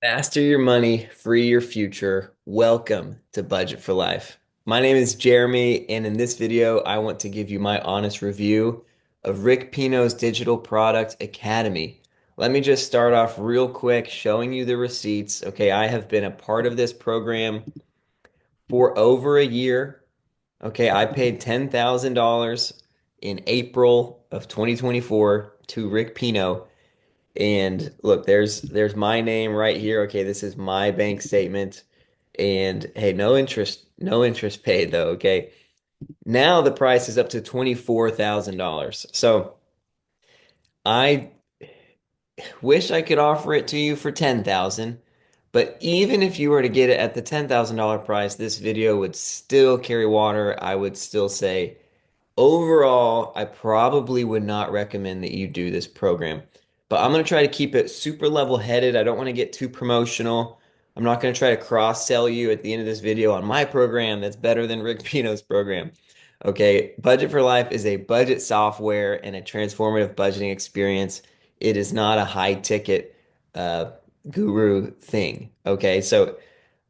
Master your money, free your future. Welcome to Budget for Life. My name is Jeremy, and in this video, I want to give you my honest review of Rick Pino's Digital Product Academy. Let me just start off real quick showing you the receipts. Okay, I have been a part of this program for over a year. Okay, I paid $10,000 in April of 2024 to Rick Pino. And look, there's my name right here. Okay, this is my bank statement. And hey, no interest paid though, okay? Now the price is up to $24,000. So I wish I could offer it to you for 10,000, but even if you were to get it at the $10,000 price, this video would still carry water. I would still say overall, I probably would not recommend that you do this program, but I'm going to try to keep it super level-headed. I don't want to get too promotional. I'm not going to try to cross-sell you at the end of this video on my program that's better than Rick Pino's program. Okay, Budget for Life is a budget software and a transformative budgeting experience. It is not a high-ticket uh, guru thing. Okay, so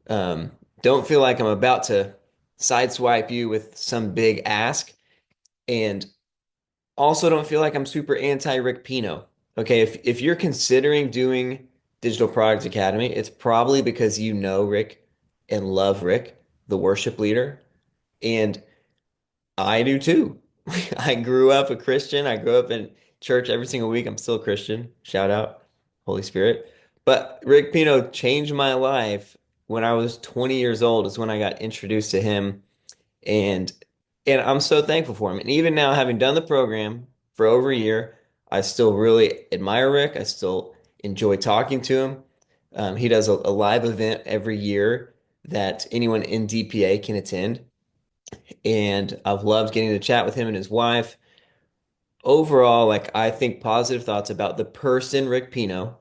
um, don't feel like I'm about to sideswipe you with some big ask. And also don't feel like I'm super anti Rick Pino. Okay, if you're considering doing Digital Products Academy, it's probably because you know Rick and love Rick, the worship leader. And I do too. I grew up a Christian. I grew up in church every single week. I'm still a Christian. Shout out, Holy Spirit. But Rick Pino changed my life when I was 20 years old, is when I got introduced to him and I'm so thankful for him. And even now, having done the program for over a year, I still really admire Rick. I still enjoy talking to him. He does a live event every year that anyone in DPA can attend. And I've loved getting to chat with him and his wife. Overall, like I think positive thoughts about the person Rick Pino.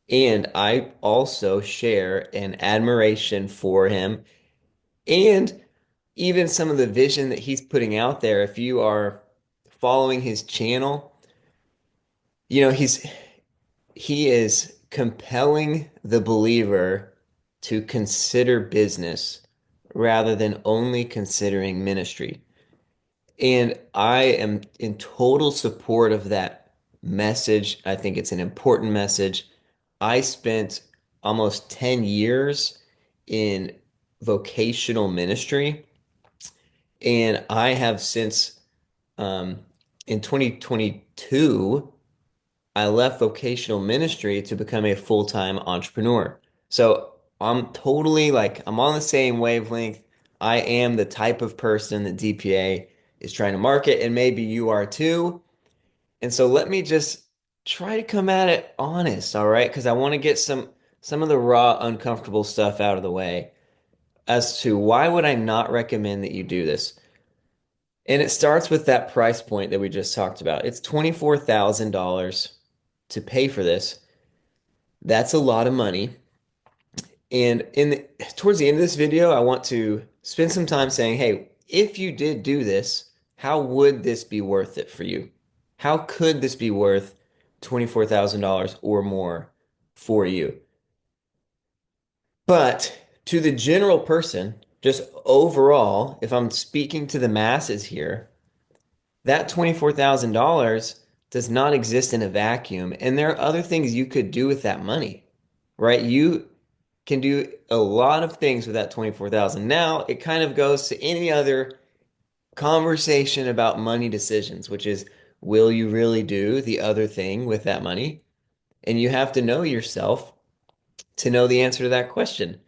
And I also share an admiration for him and even some of the vision that he's putting out there. If you are following his channel, you know, he is compelling the believer to consider business rather than only considering ministry. And I am in total support of that message. I think it's an important message. I spent almost 10 years in vocational ministry. And I have since, um, in 2022, I left vocational ministry to become a full-time entrepreneur. So I'm totally like, I'm on the same wavelength. I am the type of person that DPA is trying to market, and maybe you are too. And so let me just try to come at it honest, all right? Because I want to get some of the raw, uncomfortable stuff out of the way as to why would I not recommend that you do this. And it starts with that price point that we just talked about. It's $24,000 to pay for this. That's a lot of money. And towards the end of this video, I want to spend some time saying, hey, if you did do this, how would this be worth it for you? How could this be worth $24,000 or more for you? But to the general person, just overall, if I'm speaking to the masses here, that $24,000 does not exist in a vacuum. And there are other things you could do with that money, right? You can do a lot of things with that 24,000. Now, it kind of goes to any other conversation about money decisions, which is, will you really do the other thing with that money? And you have to know yourself to know the answer to that question.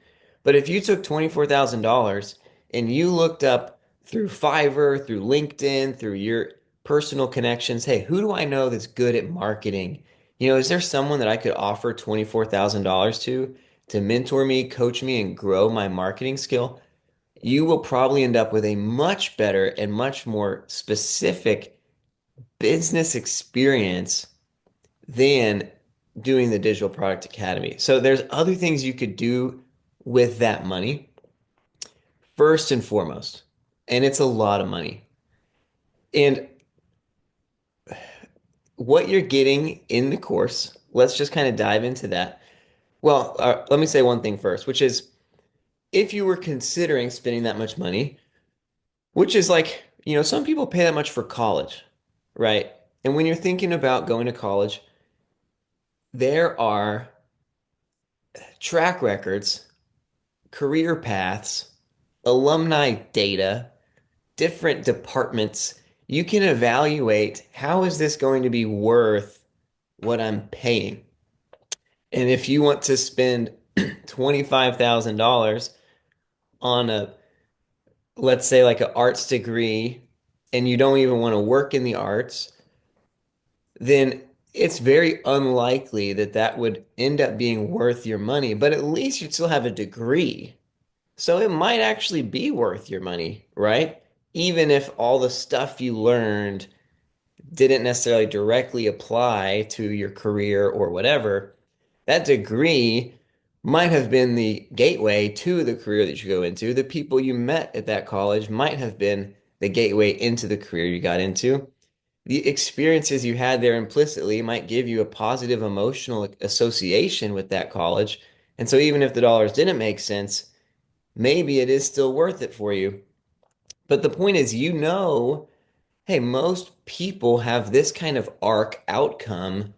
But if you took $24,000 and you looked up through Fiverr, through LinkedIn, through your personal connections, hey, who do I know that's good at marketing? You know, is there someone that I could offer $24,000 to mentor me, coach me, and grow my marketing skill? You will probably end up with a much better and much more specific business experience than doing the Digital Product Academy. So there's other things you could do with that money, first and foremost, and it's a lot of money. And what you're getting in the course, let's just kind of dive into that. Well, let me say one thing first, which is if you were considering spending that much money, which is like, some people pay that much for college, right? And when you're thinking about going to college, there are track records, career paths, alumni data, different departments. You can evaluate how is this going to be worth what I'm paying. And if you want to spend $25,000 on let's say like an arts degree, and you don't even want to work in the arts, then it's very unlikely that that would end up being worth your money, but at least you'd still have a degree. So it might actually be worth your money, right? Even if all the stuff you learned didn't necessarily directly apply to your career or whatever, that degree might have been the gateway to the career that you go into. The people you met at that college might have been the gateway into the career you got into. The experiences you had there implicitly might give you a positive emotional association with that college. And so even if the dollars didn't make sense, maybe it is still worth it for you. But the point is, hey, most people have this kind of arc outcome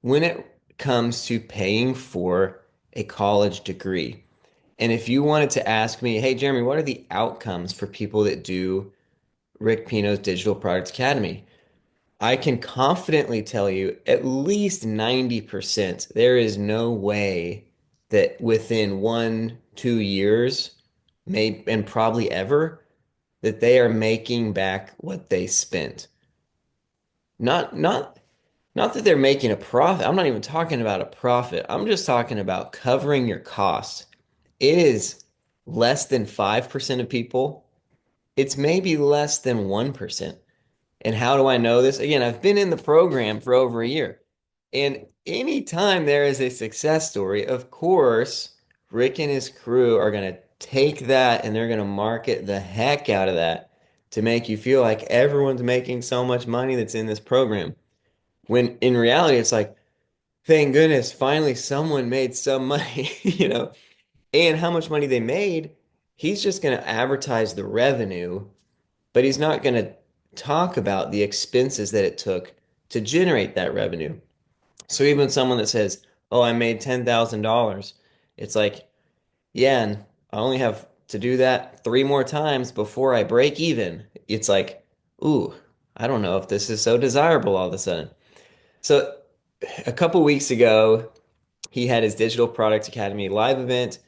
when it comes to paying for a college degree. And if you wanted to ask me, hey, Jeremy, what are the outcomes for people that do Rick Pino's Digital Product Academy? I can confidently tell you at least 90% there is no way that within 1, 2 years, maybe and probably ever, that they are making back what they spent. Not not not that they're making a profit. I'm not even talking about a profit. I'm just talking about covering your costs. It is less than 5% of people. It's maybe less than 1%. And how do I know this? Again, I've been in the program for over a year. And anytime there is a success story, of course, Rick and his crew are going to take that and they're going to market the heck out of that to make you feel like everyone's making so much money that's in this program. When in reality, it's like, thank goodness, finally someone made some money, and how much money they made, he's just going to advertise the revenue, but he's not going to talk about the expenses that it took to generate that revenue. So even someone that says, "Oh, I made $10,000," it's like, yeah, and I only have to do that 3 more times before I break even. It's like, ooh, I don't know if this is so desirable all of a sudden. So a couple weeks ago, he had his Digital Product Academy live event,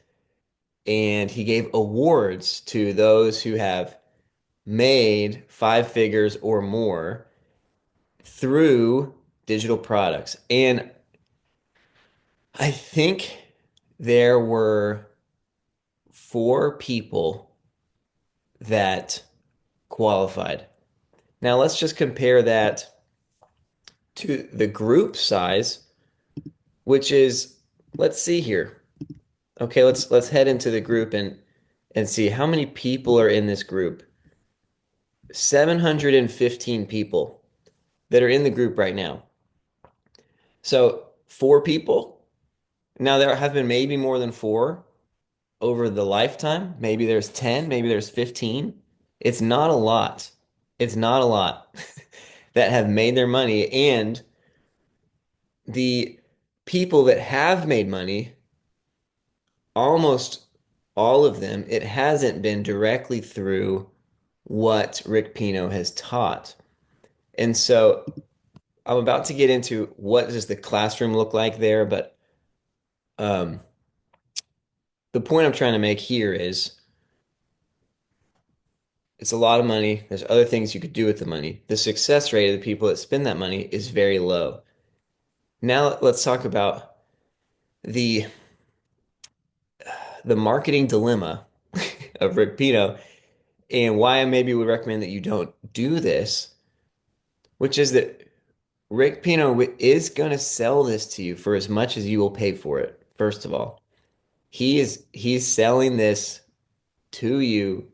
and he gave awards to those who have made 5 figures or more through digital products. And I think there were 4 people that qualified. Now let's just compare that to the group size, which is, let's see here. Okay, let's head into the group and see how many people are in this group. 715 people that are in the group right now. So 4 people. Now there have been maybe more than four over the lifetime. Maybe there's 10, maybe there's 15. It's not a lot. It's not a lot that have made their money. And the people that have made money, almost all of them, it hasn't been directly through what Rick Pino has taught. And so I'm about to get into what does the classroom look like there, but um, the point I'm trying to make here is it's a lot of money. There's other things you could do with the money. The success rate of the people that spend that money is very low. Now let's talk about the the marketing dilemma of Rick Pino and why I maybe would recommend that you don't do this, which is that Rick Pino is going to sell this to you for as much as you will pay for it. First of all, he's selling this to you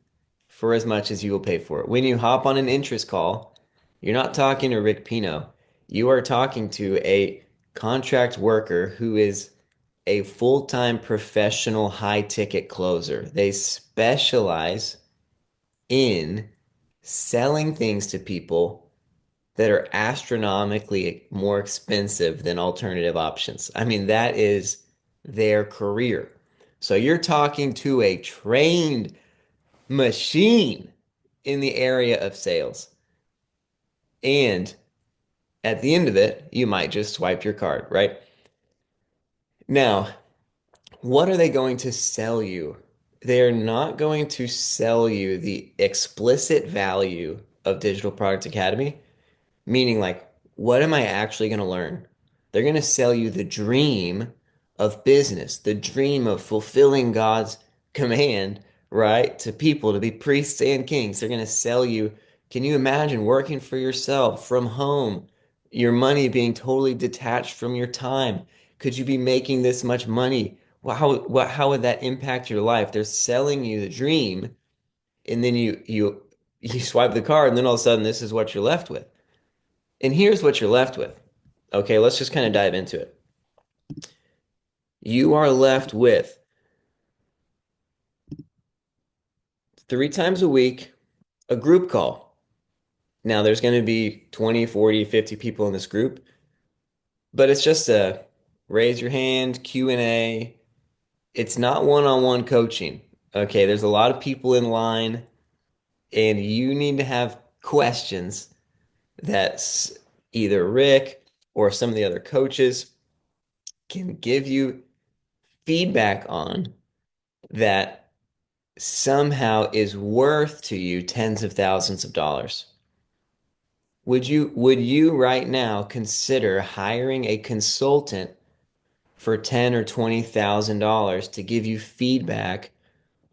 for as much as you will pay for it. When you hop on an interest call, you're not talking to Rick Pino. You are talking to a contract worker who is a full-time professional high-ticket closer. They specialize in selling things to people that are astronomically more expensive than alternative options. I mean, that is their career. So you're talking to a trained machine in the area of sales. And at the end of it, you might just swipe your card, right? Now, what are they going to sell you? They're not going to sell you the explicit value of Digital Product Academy. Meaning, like, what am I actually going to learn? They're going to sell you the dream of business, the dream of fulfilling God's command, right, to people to be priests and kings. They're going to sell you. Can you imagine working for yourself from home, your money being totally detached from your time? Could you be making this much money? Well, how would that impact your life? They're selling you the dream, and then you swipe the card, and then all of a sudden, this is what you're left with. And here's what you're left with. Okay, let's just kind of dive into it. You are left with 3 times a week, a group call. Now, there's going to be 20, 40, 50 people in this group, but it's just a raise your hand, Q&A. It's not one-on-one coaching. Okay, there's a lot of people in line, and you need to have questions that either Rick or some of the other coaches can give you feedback on that somehow is worth to you tens of thousands of dollars. Would you right now consider hiring a consultant for 10 or $20,000 to give you feedback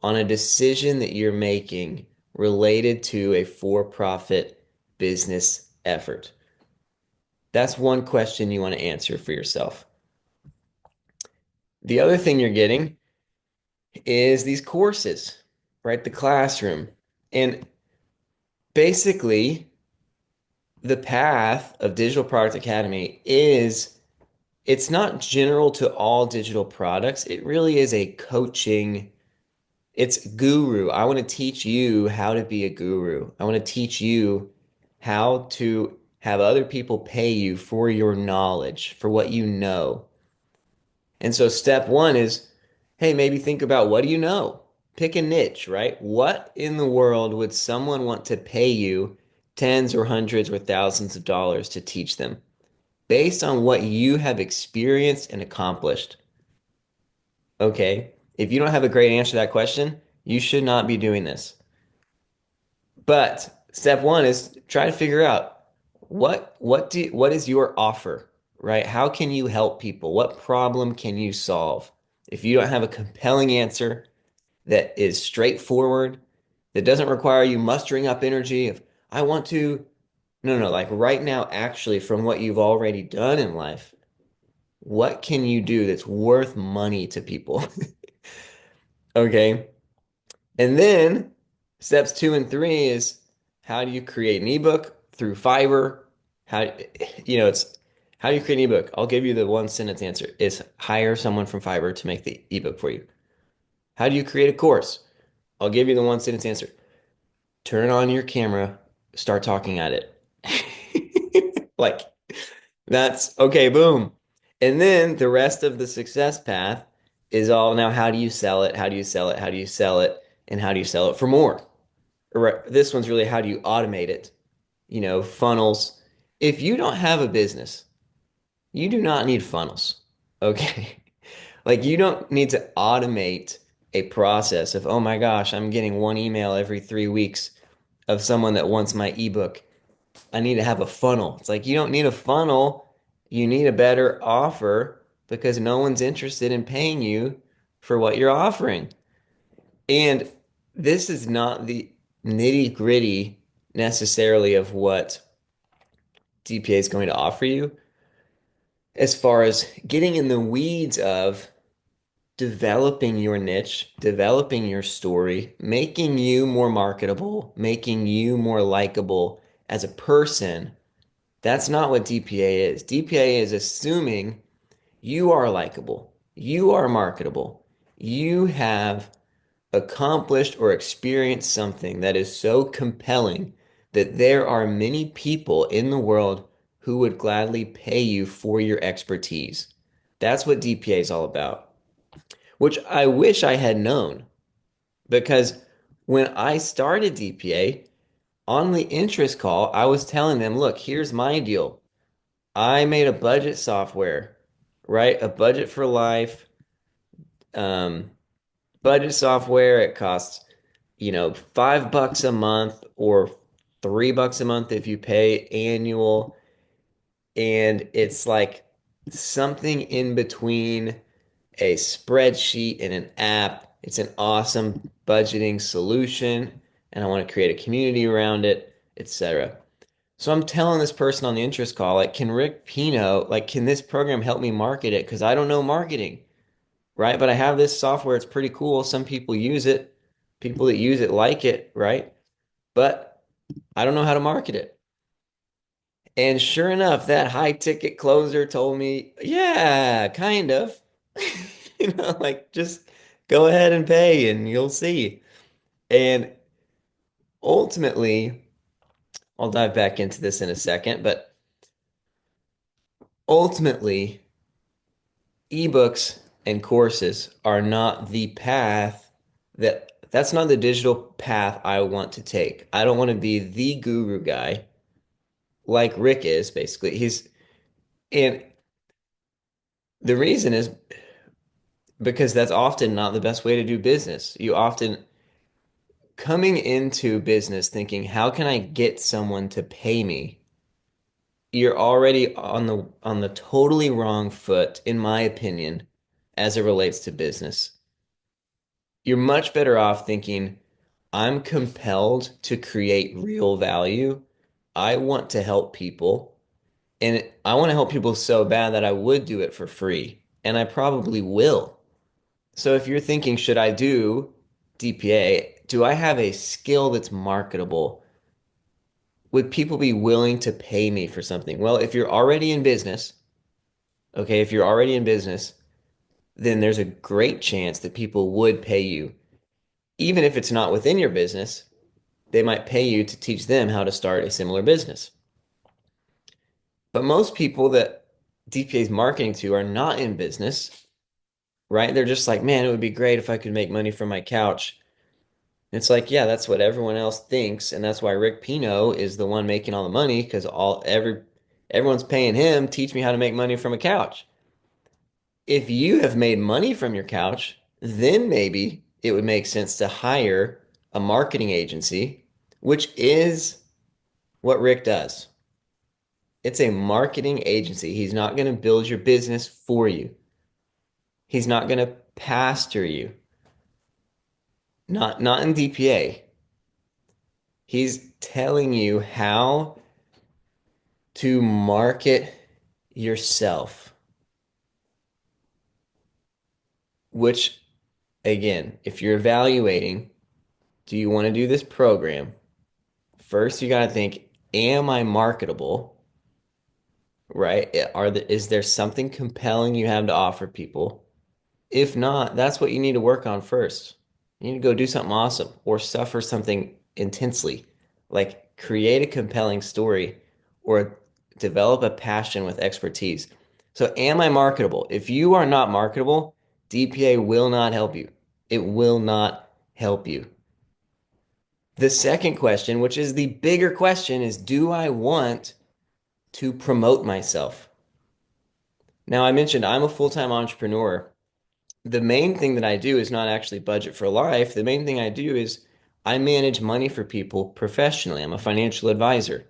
on a decision that you're making related to a for-profit business effort? That's one question you want to answer for yourself. The other thing you're getting is these courses, right? The classroom. And basically, the path of Digital Product Academy is it's not general to all digital products. It really is a coaching, it's guru. I want to teach you how to be a guru. I want to teach you how to have other people pay you for your knowledge, for what you know. And so step one is, hey, maybe think about what do you know? Pick a niche, right? What in the world would someone want to pay you tens or hundreds or thousands of dollars to teach them based on what you have experienced and accomplished? Okay. If you don't have a great answer to that question, you should not be doing this. But step one is try to figure out what is your offer, right? How can you help people? What problem can you solve? If you don't have a compelling answer that is straightforward, that doesn't require you mustering up energy of I want to no, no, like right now, actually, from what you've already done in life, what can you do that's worth money to people? Okay. And then steps 2 and 3 is how do you create an ebook through Fiverr? How, it's how do you create an ebook? I'll give you the one sentence answer is hire someone from Fiverr to make the ebook for you. How do you create a course? I'll give you the one sentence answer. Turn on your camera, start talking at it. Like that's okay, boom. And then the rest of the success path is all now how do you sell it? How do you sell it? How do you sell it? And how do you sell it for more? This one's really how do you automate it? Funnels. If you don't have a business, you do not need funnels. Okay. Like you don't need to automate a process of, oh my gosh, I'm getting one email every 3 weeks of someone that wants my ebook. I need to have a funnel. It's like you don't need a funnel. You need a better offer because no one's interested in paying you for what you're offering. And this is not the nitty gritty necessarily of what DPA is going to offer you as far as getting in the weeds of developing your niche, developing your story, making you more marketable, making you more likable as a person. That's not what DPA is. DPA is assuming you are likable. You are marketable. You have accomplished or experienced something that is so compelling that there are many people in the world who would gladly pay you for your expertise. That's what DPA is all about, which I wish I had known because when I started DPA on the interest call, I was telling them, look, here's my deal. I made a budget software, right? A budget for life, um, budget software. It costs, $5 a month or $3 a month if you pay annual. And it's like something in between a spreadsheet and an app. It's an awesome budgeting solution, and I want to create a community around it, etc. So I'm telling this person on the interest call, like, can Rick Pino, like, can this program help me market it? Because I don't know marketing, right? But I have this software. It's pretty cool. Some people use it. People that use it like it, right? But I don't know how to market it. And sure enough, that high ticket closer told me, yeah, kind of. Like just go ahead and pay and you'll see. And ultimately, I'll dive back into this in a second, but ultimately, ebooks and courses are not the path that's not the digital path I want to take. I don't want to be the guru guy like Rick is, basically. And the reason is because that's often not the best way to do business. You often coming into business thinking, how can I get someone to pay me? You're already on the totally wrong foot, in my opinion, as it relates to business. You're much better off thinking, I'm compelled to create real value. I want to help people, and I want to help people so bad that I would do it for free, and I probably will. So if you're thinking, should I do DPA? Do I have a skill that's marketable? Would people be willing to pay me for something? Well, if you're already in business, okay, if you're already in business, then there's a great chance that people would pay you. Even if it's not within your business, they might pay you to teach them how to start a similar business. But most people that DPA is marketing to are not in business, right? They're just like, man, it would be great if I could make money from my couch. It's like, yeah, that's what everyone else thinks, and that's why Rick Pino is the one making all the money because everyone's paying him teach me how to make money from a couch. If you have made money from your couch, then maybe it would make sense to hire a marketing agency, which is what Rick does. It's a marketing agency. He's not going to build your business for you. He's not going to pastor you. Not in DPA. He's telling you how to market yourself, which again, if you're evaluating, do you want to do this program? First, you got to think, am I marketable? Right? Is there something compelling you have to offer people? If not, that's what you need to work on first. You need to go do something awesome or suffer something intensely, like create a compelling story or develop a passion with expertise. So, am I marketable? If you are not marketable, DPA will not help you. It will not help you. The second question, which is the bigger question, is do I want to promote myself? Now, I mentioned I'm a full-time entrepreneur. The main thing that I do is not actually budget for life. The main thing I do is I manage money for people professionally. I'm a financial advisor.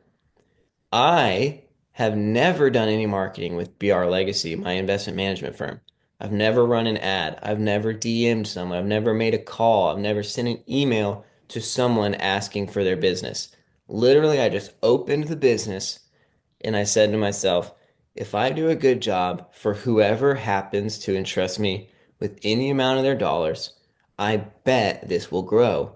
I have never done any marketing with BR Legacy, my investment management firm. I've never run an ad. I've never DM'd someone. I've never made a call. I've never sent an email to someone asking for their business. Literally, I just opened the business and I said to myself, if I do a good job for whoever happens to entrust me with any amount of their dollars, I bet this will grow.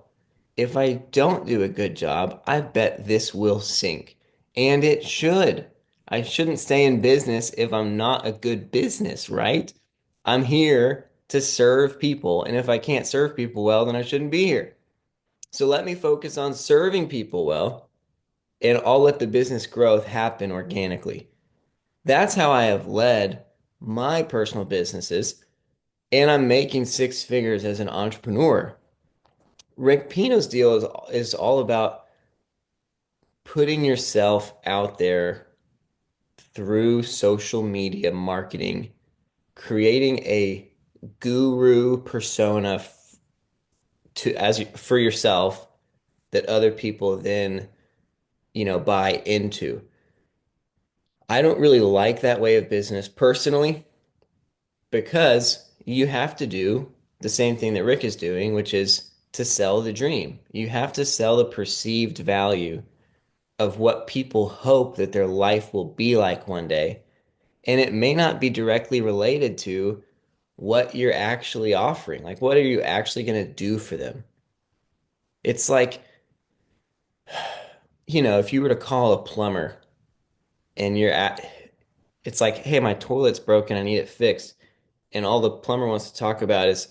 If I don't do a good job, I bet this will sink. And it should. I shouldn't stay in business if I'm not a good business, right? I'm here to serve people. And if I can't serve people well, then I shouldn't be here. So let me focus on serving people well, and I'll let the business growth happen organically. That's how I have led my personal businesses, and I'm making six figures as an entrepreneur. Rick Pino's deal is all about putting yourself out there through social media marketing, creating a guru persona for yourself that other people then, buy into. I don't really like that way of business personally because you have to do the same thing that Rick is doing, which is to sell the dream. You have to sell the perceived value of what people hope that their life will be like one day. And it may not be directly related to what you're actually offering. Like, what are you actually going to do for them? It's like, if you were to call a plumber and it's like, hey, my toilet's broken, I need it fixed. And all the plumber wants to talk about is,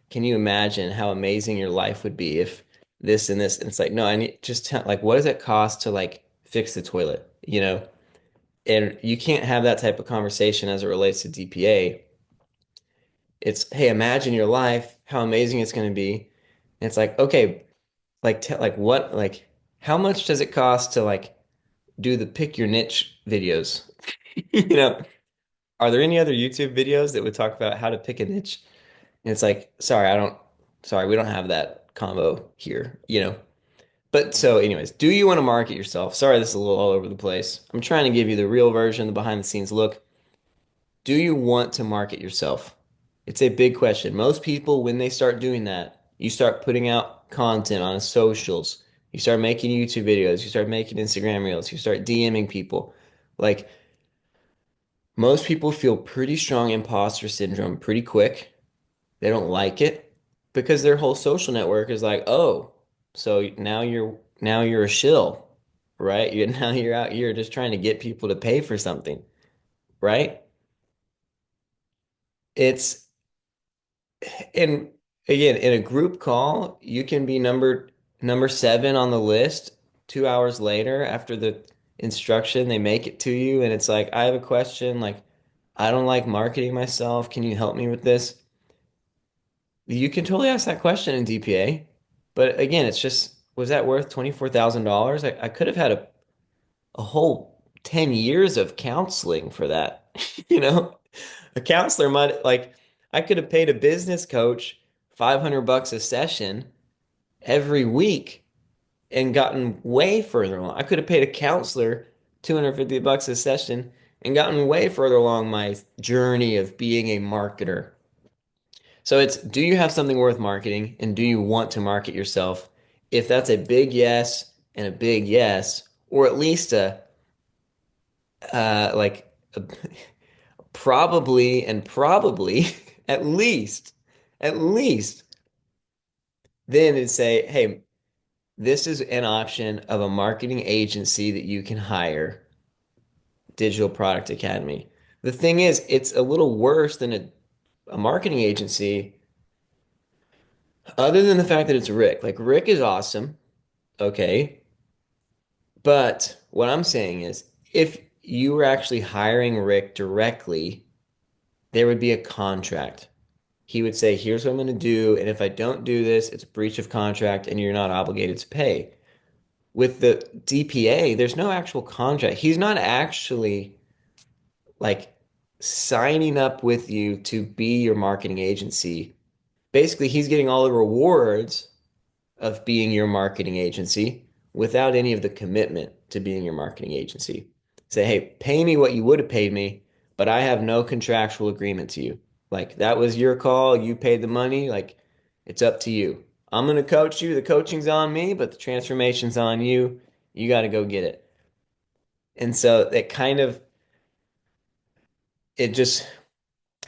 can you imagine how amazing your life would be if this and this? And it's like, no, I need just tell, like, what does it cost to like fix the toilet? And you can't have that type of conversation as it relates to DPA. It's, hey, imagine your life, how amazing it's going to be. And it's like, okay, like what, like, how much does it cost to like do the pick your niche videos? You know, are there any other YouTube videos that would talk about how to pick a niche? And it's like, sorry, we don't have that combo here. But so, anyways, do you want to market yourself? Sorry, this is a little all over the place. I'm trying to give you the real version, the behind the scenes look. Do you want to market yourself? It's a big question. Most people, when they start doing that, you start putting out content on socials, you start making YouTube videos, you start making Instagram reels, you start DMing people. Like, most people feel pretty strong imposter syndrome pretty quick. They don't like it because their whole social network is like, oh, so now you're a shill, right? Now you're out here just trying to get people to pay for something, right? It's and again, in a group call, you can be number seven on the list 2 hours later after the instruction, they make it to you, and it's like, I have a question, like, I don't like marketing myself. Can you help me with this? You can totally ask that question in DPA. But again, it's just, was that worth $24,000? I could have had a whole 10 years of counseling for that. You know, a counselor might like, I could have paid a business coach 500 bucks a session every week and gotten way further along. I could have paid a counselor 250 bucks a session and gotten way further along my journey of being a marketer. So it's, do you have something worth marketing and do you want to market yourself? If that's a big yes and a big yes, or at least like a, probably at least, then it'd say, hey, this is an option of a marketing agency that you can hire, Digital Product Academy. The thing is, it's a little worse than a marketing agency, other than the fact that it's Rick. Like, Rick is awesome. Okay. But what I'm saying is, if you were actually hiring Rick directly, there would be a contract. He would say, here's what I'm going to do. And if I don't do this, it's a breach of contract and you're not obligated to pay. With the DPA, there's no actual contract. He's not actually like signing up with you to be your marketing agency. Basically, he's getting all the rewards of being your marketing agency without any of the commitment to being your marketing agency. Say, hey, pay me what you would have paid me, but I have no contractual agreement to you. Like, that was your call. You paid the money. Like, it's up to you. I'm going to coach you. The coaching's on me, but the transformation's on you. You got to go get it. And so it just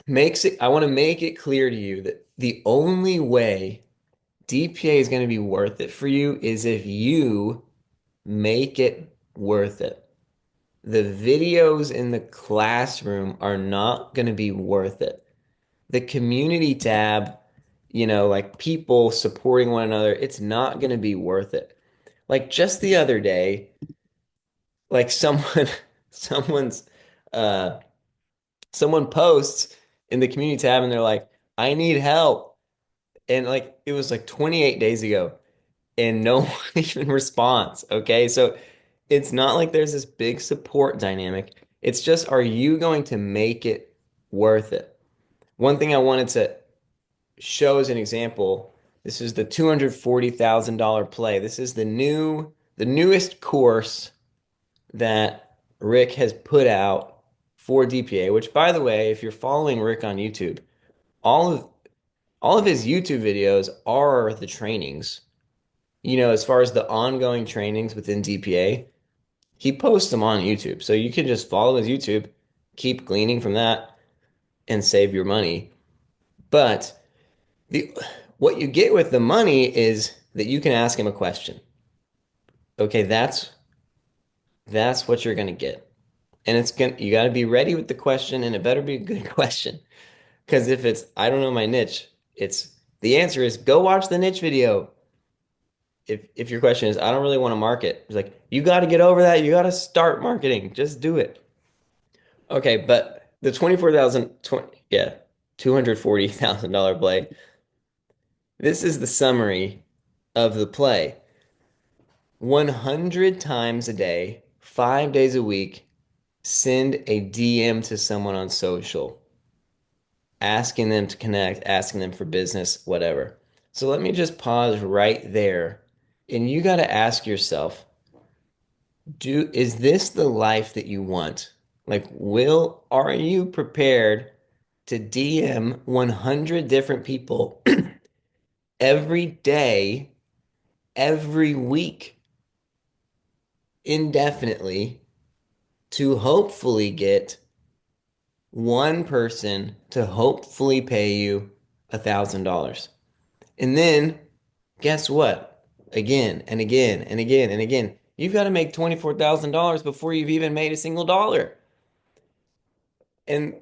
makes it, I want to make it clear to you that the only way DPA is going to be worth it for you is if you make it worth it. The videos in the classroom are not going to be worth it. the community tab, like people supporting one another, it's not going to be worth it. Like just the other day, like someone's, uh, someone posts in the community tab and they're like, I need help. And like, it was like 28 days ago and no one even responds. Okay. So it's not like there's this big support dynamic. It's just, are you going to make it worth it? One thing I wanted to show as an example, this is the $240,000 play. This is the newest course that Rick has put out for DPA, which by the way, if you're following Rick on YouTube, all of all of his YouTube videos are the trainings. As far as the ongoing trainings within DPA, he posts them on YouTube. So you can just follow his YouTube, keep gleaning from that, and save your money. But the what you get with the money is that you can ask him a question. Okay, that's what you're gonna get. And you gotta be ready with the question, and it better be a good question. Because if it's I don't know my niche, it's the answer is go watch the niche video. If your question is I don't really want to market, it's like you got to get over that. You got to start marketing. Just do it. Okay, but the 24,000, yeah, $240,000 play. This is the summary of the play. 100 times a day, 5 days a week, send a DM to someone on social, asking them to connect, asking them for business, whatever. So let me just pause right there. And you got to ask yourself, is this the life that you want? Like, are you prepared to DM 100 different people every day, every week, indefinitely to hopefully get one person to hopefully pay you $1,000? And then guess what? Again and again and again and again, you've got to make $24,000 before you've even made a single dollar. And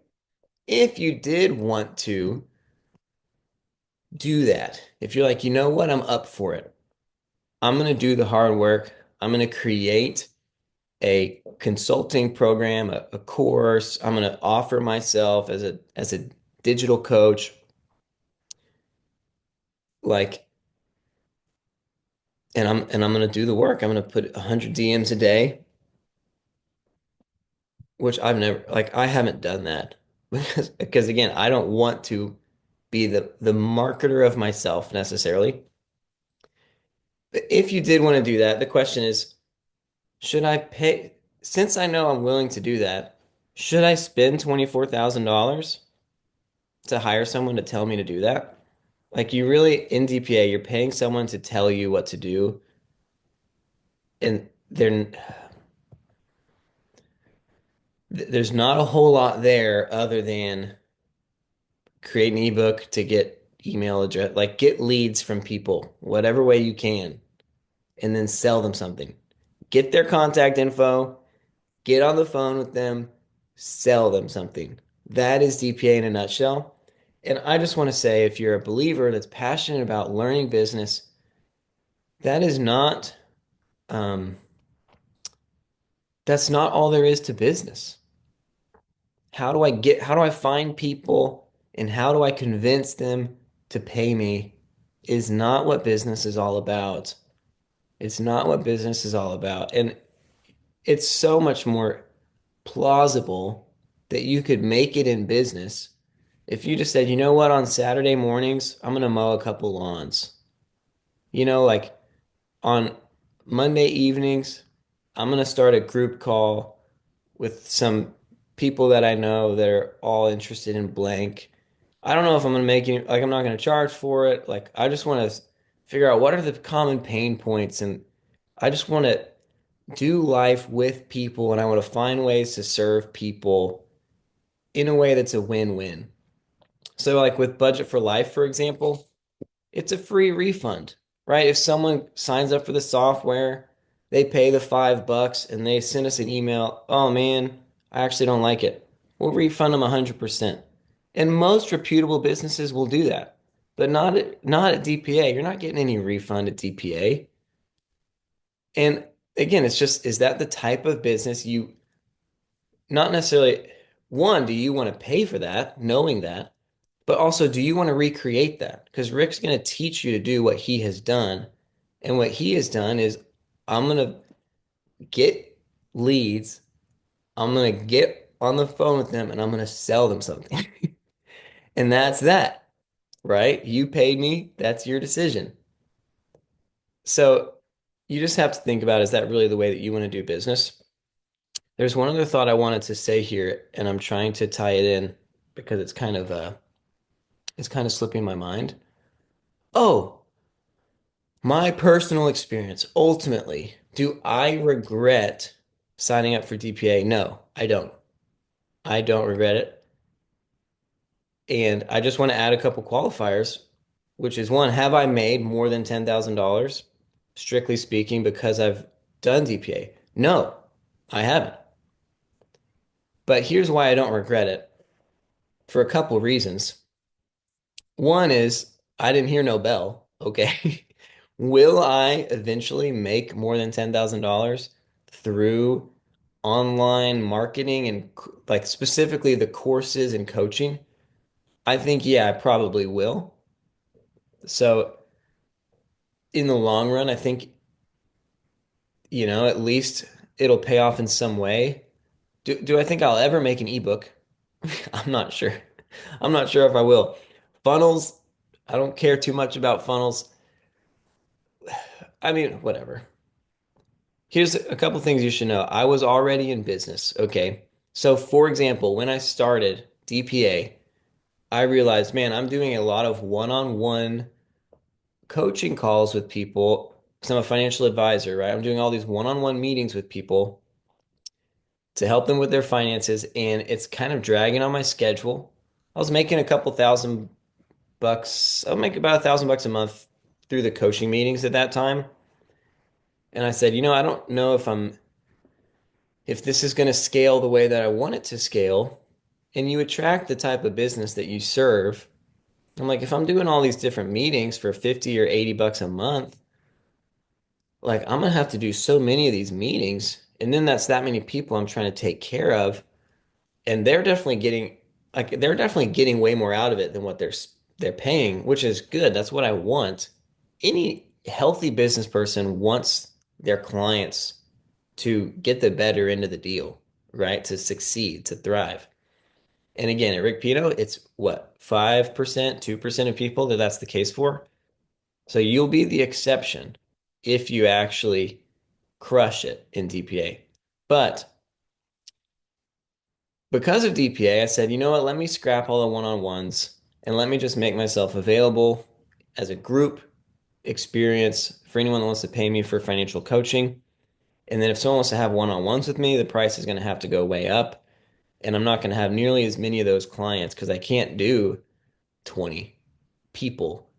if you did want to do that, if you're like, you know what, I'm up for it. I'm going to do the hard work. I'm going to create a consulting program, a course. I'm going to offer myself as a digital coach, like, and I'm going to do the work. I'm going to put 100 DMs a day, which I haven't done that because again, I don't want to be the marketer of myself necessarily. But if you did want to do that, the question is, should I pay, since I know I'm willing to do that, should I spend $24,000 to hire someone to tell me to do that? Like you really, in DPA, you're paying someone to tell you what to do, and there's not a whole lot there other than create an ebook to get email address, like get leads from people, whatever way you can, and then sell them something. Get their contact info, get on the phone with them, sell them something. That is DPA in a nutshell. And I just want to say, if you're a believer that's passionate about learning business, that is not, um, that's not all there is to business. How do I find people and how do I convince them to pay me is not what business is all about. It's not what business is all about. And it's so much more plausible that you could make it in business if you just said, you know what, on Saturday mornings, I'm gonna mow a couple lawns. Like on Monday evenings, I'm gonna start a group call with some people that I know that are all interested in blank. I don't know if I'm gonna make any, like I'm not gonna charge for it. Like I just want to figure out what are the common pain points and I just want to do life with people and I want to find ways to serve people in a way that's a win-win. So like with Budget for Life, for example, it's a free refund, right? If someone signs up for the software, they pay the $5 and they send us an email, oh man, I actually don't like it. We'll refund them 100%. And most reputable businesses will do that, but not at DPA. You're not getting any refund at DPA. And again, it's just, is that the type of business you not necessarily, one, do you want to pay for that, knowing that? But also, do you want to recreate that? Because Rick's going to teach you to do what he has done. And what he has done is, I'm going to get leads, I'm going to get on the phone with them, and I'm going to sell them something. And that's that, right? You paid me, that's your decision. So you just have to think about, is that really the way that you want to do business? There's one other thought I wanted to say here, and I'm trying to tie it in because it's kind of slipping my mind. Oh, my personal experience. Ultimately, do I regret signing up for DPA? No, I don't. I don't regret it. And I just want to add a couple qualifiers, which is one, have I made more than $10,000, strictly speaking, because I've done DPA? No, I haven't. But here's why I don't regret it for a couple reasons. One is I didn't hear no bell. Okay. Will I eventually make more than $10,000 through online marketing and like specifically the courses and coaching? I think, yeah, I probably will. So in the long run, I think, at least it'll pay off in some way. Do I think I'll ever make an ebook? I'm not sure. I'm not sure if I will. Funnels, I don't care too much about funnels. I mean, whatever. Here's a couple things you should know. I was already in business, okay? So, for example, when I started DPA, I realized, man, I'm doing a lot of one-on-one coaching calls with people because I'm a financial advisor, right? I'm doing all these one-on-one meetings with people to help them with their finances, and it's kind of dragging on my schedule. I was making a couple thousand bucks. I'll make about $1,000 a month through the coaching meetings at that time. And I said, I don't know if this is going to scale the way that I want it to scale, and you attract the type of business that you serve. I'm like, if I'm doing all these different meetings for 50 or $80 a month, like I'm gonna have to do so many of these meetings, and then that's that many people I'm trying to take care of, and they're definitely getting way more out of it than what they're paying, which is good. That's what I want. Any healthy business person wants their clients to get the better end of the deal, right? To succeed, to thrive. And again, at Rick Pino, it's what, 5%, 2% of people that's the case for. So you'll be the exception if you actually crush it in DPA. But because of DPA, I said, you know what, let me scrap all the one-on-ones and let me just make myself available as a group experience for anyone that wants to pay me for financial coaching. And then if someone wants to have one-on-ones with me, the price is going to have to go way up. And I'm not going to have nearly as many of those clients because I can't do 20 people.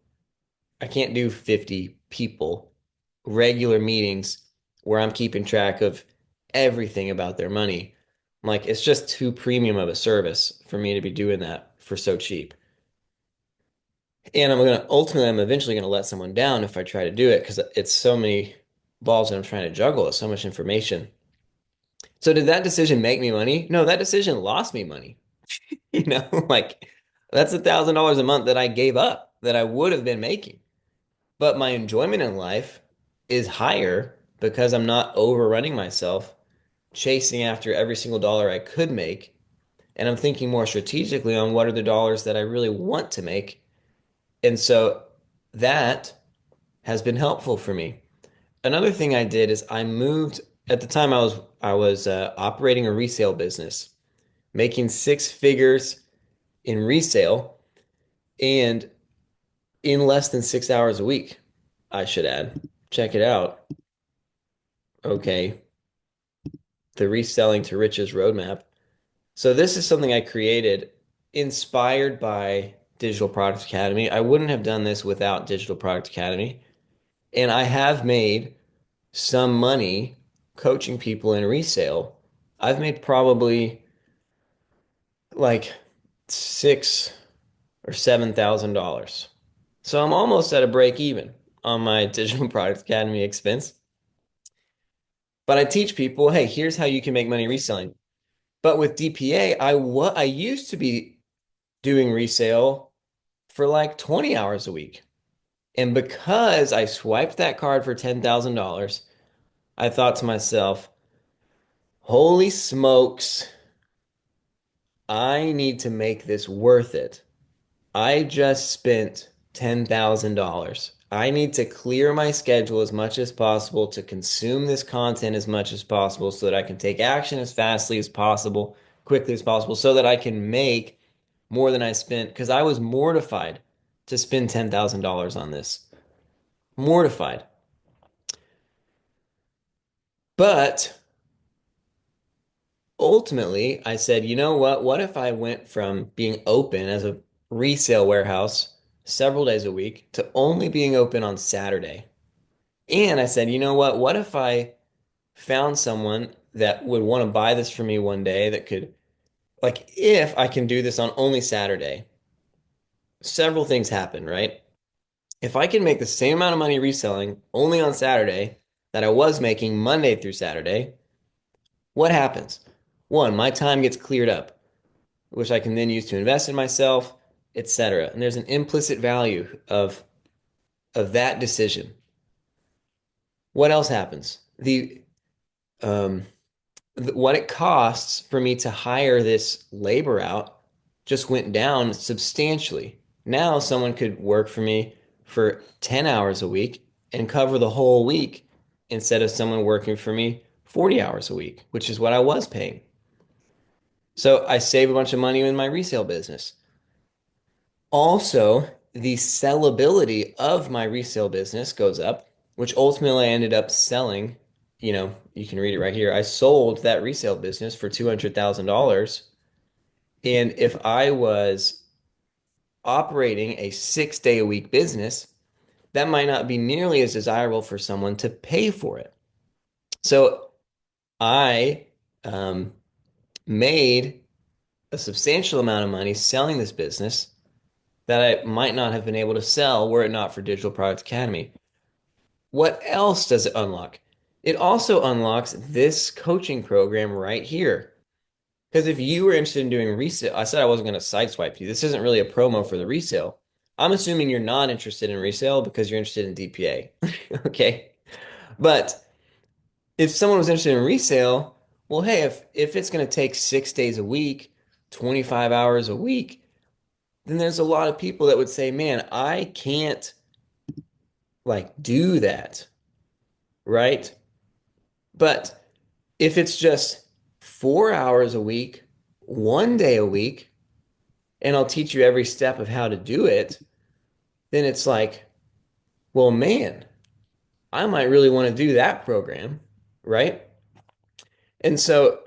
I can't do 50 people, regular meetings where I'm keeping track of everything about their money. Like, it's just too premium of a service for me to be doing that for so cheap. And I'm eventually gonna let someone down if I try to do it because it's so many balls that I'm trying to juggle. It's so much information. So did that decision make me money? No, that decision lost me money. Like that's $1,000 a month that I gave up that I would have been making. But my enjoyment in life is higher because I'm not overrunning myself, chasing after every single dollar I could make. And I'm thinking more strategically on what are the dollars that I really want to make. And so that has been helpful for me. Another thing I did is I moved at the time I was operating a resale business, making six figures in resale and in less than 6 hours a week, I should add. Check it out. Okay. The Reselling to Riches Roadmap. So this is something I created inspired by Digital Product Academy. I wouldn't have done this without Digital Product Academy. And I have made some money coaching people in resale. I've made probably like $6,000 or $7,000. So I'm almost at a break even on my Digital Product Academy expense. But I teach people, hey, here's how you can make money reselling. But with DPA, I used to be doing resale for like 20 hours a week. And because I swiped that card for $10,000, I thought to myself, holy smokes, I need to make this worth it. I just spent $10,000. I need to clear my schedule as much as possible to consume this content as much as possible so that I can take action as fastly as possible, quickly as possible, so that I can make more than I spent because I was mortified to spend $10,000 on this. Mortified. But ultimately, I said, you know what? What if I went from being open as a resale warehouse several days a week to only being open on Saturday? And I said, you know what? What if I found someone that would want to buy this for me one day that could, like, if I can do this on only Saturday, several things happen, right? If I can make the same amount of money reselling only on Saturday that I was making Monday through Saturday, what happens? One, my time gets cleared up, which I can then use to invest in myself, etc. And there's an implicit value of that decision. What else happens? Um, what it costs for me to hire this labor out just went down substantially. Now someone could work for me for 10 hours a week and cover the whole week instead of someone working for me 40 hours a week, which is what I was paying. So I save a bunch of money in my resale business. Also, the sellability of my resale business goes up, which ultimately I ended up selling. You can read it right here. I sold that resale business for $200,000. And if I was operating a 6 day a week business, that might not be nearly as desirable for someone to pay for it. So I um, made a substantial amount of money selling this business that I might not have been able to sell were it not for Digital Product Academy. What else does it unlock? It also unlocks this coaching program right here. Because if you were interested in doing resale, I said I wasn't going to sideswipe you. This isn't really a promo for the resale. I'm assuming you're not interested in resale because you're interested in DPA. Okay. But if someone was interested in resale, well, hey, if it's going to take 6 days a week, 25 hours a week, then there's a lot of people that would say, man, I can't like do that, right? But if it's just 4 hours a week, one day a week, and I'll teach you every step of how to do it, then it's like, well, man, I might really want to do that program, right? And so,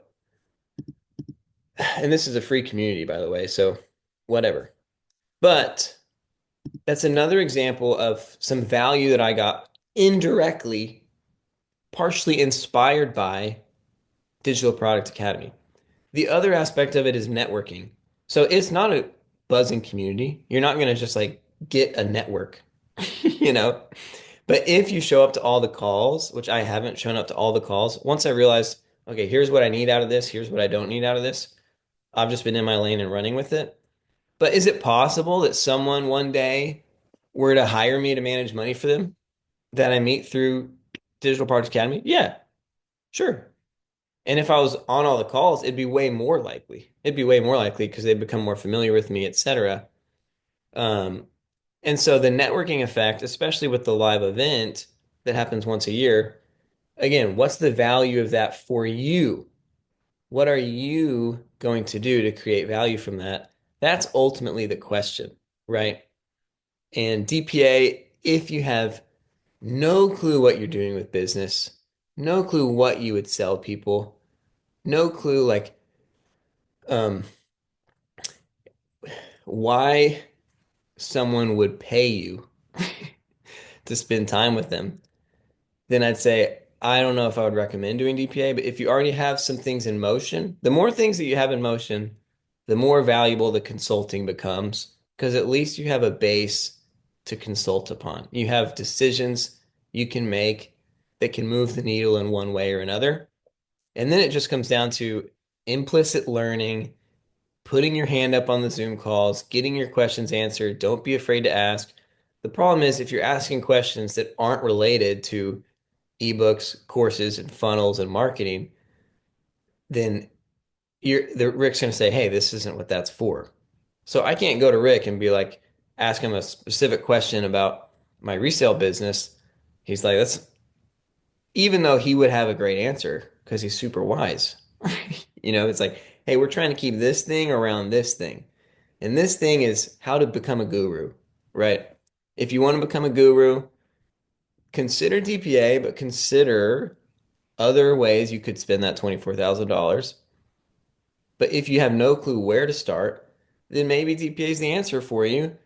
and this is a free community, by the way, so whatever. But that's another example of some value that I got indirectly, partially inspired by Digital Product Academy. The other aspect of it is networking. So it's not a buzzing community. You're not going to just like get a network, you know? But if you show up to all the calls, which I haven't shown up to all the calls, once I realized, okay, here's what I need out of this, here's what I don't need out of this, I've just been in my lane and running with it. But is it possible that someone one day were to hire me to manage money for them that I meet through Digital Product Academy? Yeah, sure. And if I was on all the calls, it'd be way more likely. It'd be way more likely because they'd become more familiar with me, etc. Um, and so the networking effect, especially with the live event that happens once a year, again, what's the value of that for you? What are you going to do to create value from that? That's ultimately the question, right? And DPA, if you have no clue what you're doing with business, no clue what you would sell people, no clue like um, why someone would pay you to spend time with them, then I'd say I don't know if I would recommend doing DPA, but if you already have some things in motion, the more things that you have in motion, the more valuable the consulting becomes because at least you have a base to consult upon. You have decisions you can make that can move the needle in one way or another. And then it just comes down to implicit learning, putting your hand up on the Zoom calls, getting your questions answered. Don't be afraid to ask. The problem is if you're asking questions that aren't related to ebooks, courses, and funnels and marketing, then Rick's going to say, "Hey, this isn't what that's for." So I can't go to Rick and be like, ask him a specific question about my resale business. He's like, that's even though he would have a great answer because he's super wise. It's like, hey, we're trying to keep this thing around this thing. And this thing is how to become a guru, right? If you want to become a guru, consider DPA, but consider other ways you could spend that $24,000. But if you have no clue where to start, then maybe DPA is the answer for you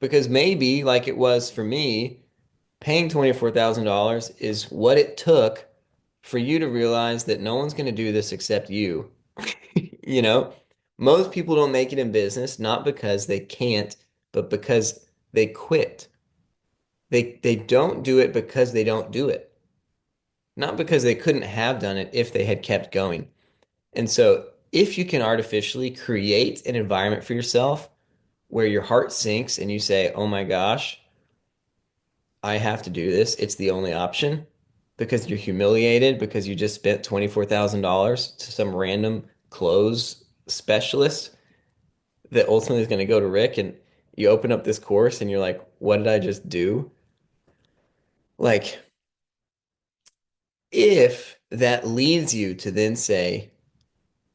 because maybe, like it was for me, paying $24,000 is what it took for you to realize that no one's going to do this except you. You know, most people don't make it in business not because they can't, but because they quit. They don't do it because they don't do it, not because they couldn't have done it if they had kept going. And so, if you can artificially create an environment for yourself where your heart sinks and you say, "Oh my gosh, I have to do this. It's the only option," because you're humiliated because you just spent $24,000 to some random clothes specialist that ultimately is going to go to Rick, and you open up this course and you're like, "What did I just do?" Like, if that leads you to then say,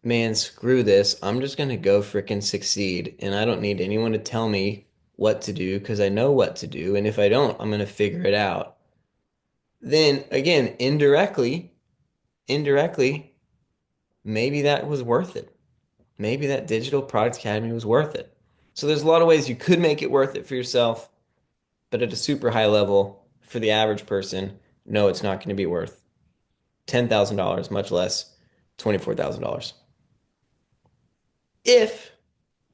man, screw this. I'm just going to go frickin' succeed. And I don't need anyone to tell me what to do because I know what to do. And if I don't, I'm going to figure it out. Then again, indirectly, maybe that was worth it. Maybe that digital product academy was worth it. So there's a lot of ways you could make it worth it for yourself, but at a super high level, for the average person, no, it's not going to be worth $10,000, much less $24,000. If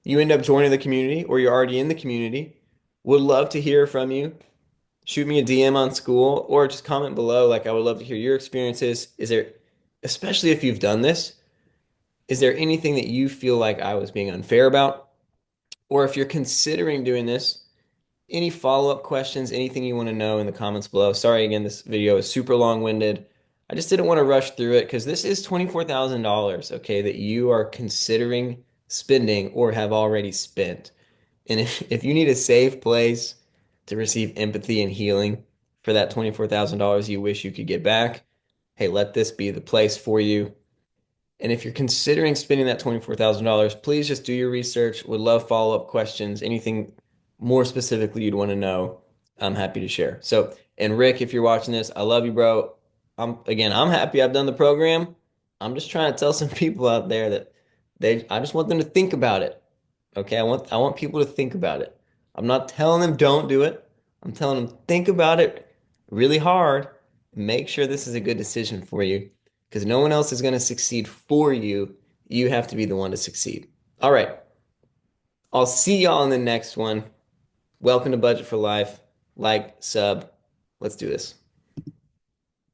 you end up joining the community or you're already in the community, would love to hear from you. Shoot me a DM on school or just comment below. Like, I would love to hear your experiences. Is there, especially if you've done this, is there anything that you feel like I was being unfair about? Or if you're considering doing this, any follow-up questions, anything you want to know in the comments below. Sorry again, this video is super long-winded. I just didn't want to rush through it because this is $24,000, okay, that you are considering spending or have already spent. And if you need a safe place to receive empathy and healing for that $24,000 you wish you could get back, hey, let this be the place for you. And if you're considering spending that $24,000, please just do your research. Would love follow-up questions, anything more specifically you'd want to know. I'm happy to share. So, and Rick, if you're watching this, I love you, bro. I'm happy I've done the program. I'm just trying to tell some people out there that I just want them to think about it. Okay, I want people to think about it. I'm not telling them don't do it. I'm telling them think about it really hard. Make sure this is a good decision for you because no one else is going to succeed for you. You have to be the one to succeed. All right. I'll see y'all in the next one. Welcome to Budget for Life. Like, sub. Let's do this.